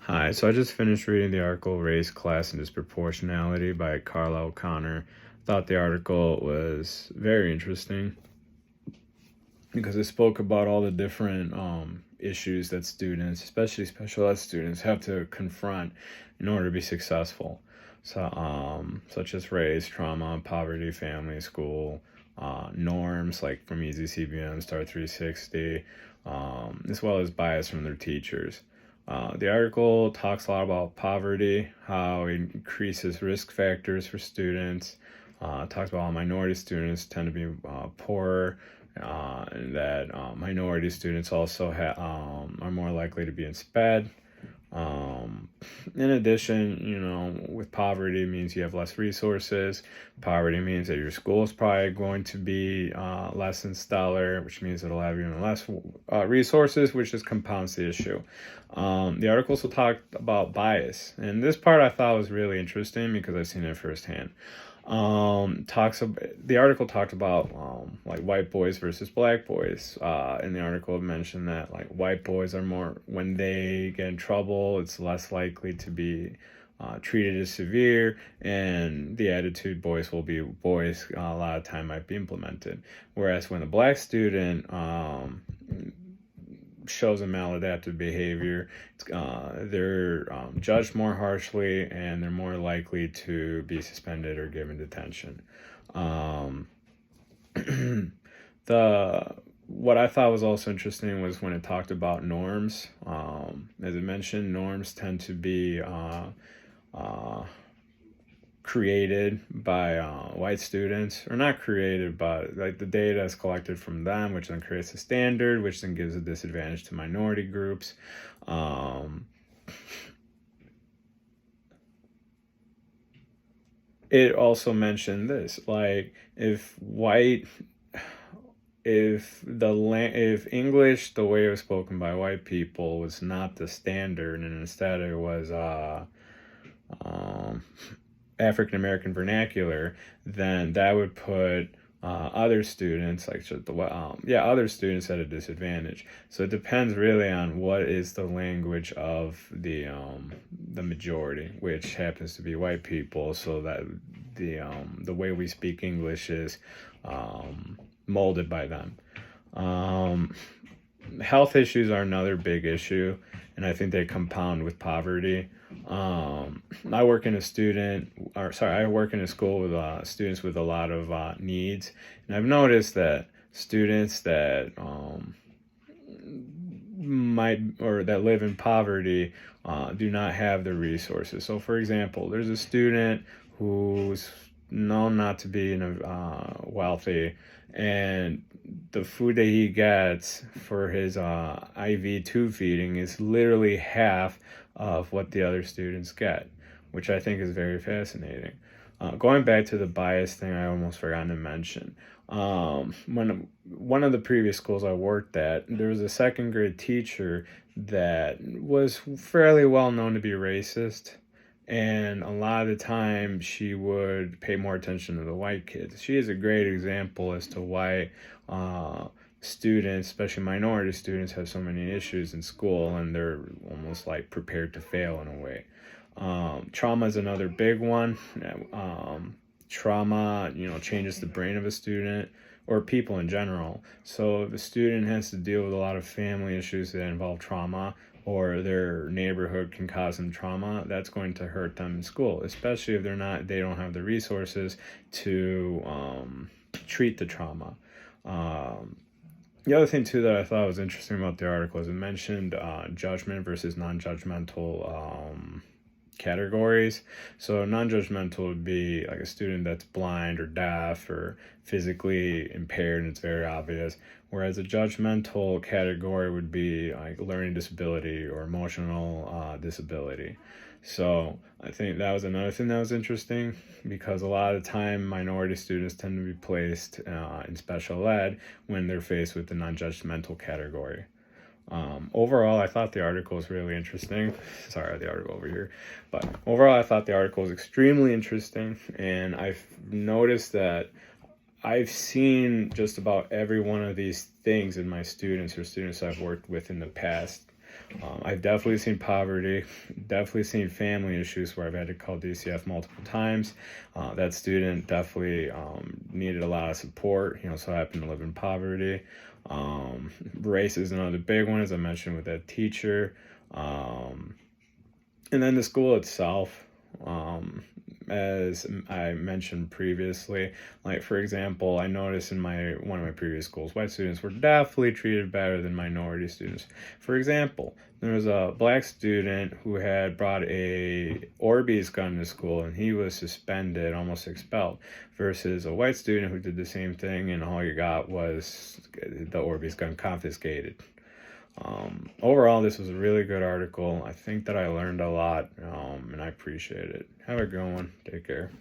Hi, so I just finished reading the article Race, Class, and Disproportionality by Carla O'Connor. Thought the article was very interesting because it spoke about all the different issues that students, especially special ed students, have to confront in order to be successful. So, such as race, trauma, poverty, family, school, norms like from Easy CBM, Star 360, as well as bias from their teachers. The article talks a lot about poverty, how it increases risk factors for students. Talks about how minority students tend to be poorer, and that minority students also are more likely to be in SPED. Um, in addition, with poverty means you have less resources. Poverty means that your school is probably going to be less than stellar, which means it'll have even less resources, which just compounds the issue. The article also talked about bias, and this part I thought was really interesting because I've seen it firsthand. The article talked about like white boys versus black boys. In the article, it mentioned that like white boys are more, when they get in trouble, it's less likely to be treated as severe, and the attitude boys will be boys a lot of time might be implemented. Whereas when a black student shows a maladaptive behavior, they're judged more harshly, and they're more likely to be suspended or given detention. Um, the What I thought was also interesting was when it talked about norms. As it mentioned, norms tend to be uh, created by white students, or not created, but like the data is collected from them, which then creates a standard, which then gives a disadvantage to minority groups. Um, it also mentioned this, like if English, the way it was spoken by white people, was not the standard, and instead it was um, African American vernacular, then that would put other students, other students at a disadvantage. So it depends really on what is the language of the majority, which happens to be white people. So that the way we speak English is molded by them. Um, Health issues are another big issue, and I think they compound with poverty. I work in I work in a school with students with a lot of needs, and I've noticed that students that might or that live in poverty do not have the resources. So, for example, there's a student who's known not to be wealthy, and the food that he gets for his IV tube feeding is literally half of what the other students get, which I think is very fascinating. Going back to the bias thing, I almost forgot to mention. When one of the previous schools I worked at, there was a second grade teacher that was fairly well known to be racist, and a lot of the time she would pay more attention to the white kids. She is a great example as to why students, especially minority students, have so many issues in school, and they're almost like prepared to fail in a way. Trauma is another big one. Trauma, changes the brain of a student or people in general. So if a student has to deal with a lot of family issues that involve trauma, or their neighborhood can cause them trauma, that's going to hurt them in school, especially if they don't have the resources to treat the trauma. The other thing too that I thought was interesting about the article is it mentioned judgment versus non-judgmental categories. So non-judgmental would be like a student that's blind or deaf or physically impaired, and it's very obvious. Whereas a judgmental category would be like learning disability or emotional disability. So I think that was another thing that was interesting, because a lot of the time minority students tend to be placed in special ed when they're faced with the non-judgmental category. Overall, I thought the article was really interesting. Sorry, the article over here. But overall, I thought the article was extremely interesting, and I've noticed that I've seen just about every one of these things in my students or students I've worked with in the past. I've definitely seen poverty, definitely seen family issues where I've had to call DCF multiple times. That student definitely needed a lot of support, so I happen to live in poverty. Race is another big one, as I mentioned with that teacher. And then the school itself, as I mentioned previously, like for example, I noticed in one of my previous schools, white students were definitely treated better than minority students. For example, there was a black student who had brought a Orbeez gun to school, and he was suspended, almost expelled, versus a white student who did the same thing, and all you got was the Orbeez gun confiscated. Overall, this was a really good article. I think that I learned a lot, and I appreciate it. Have a good one. Take care.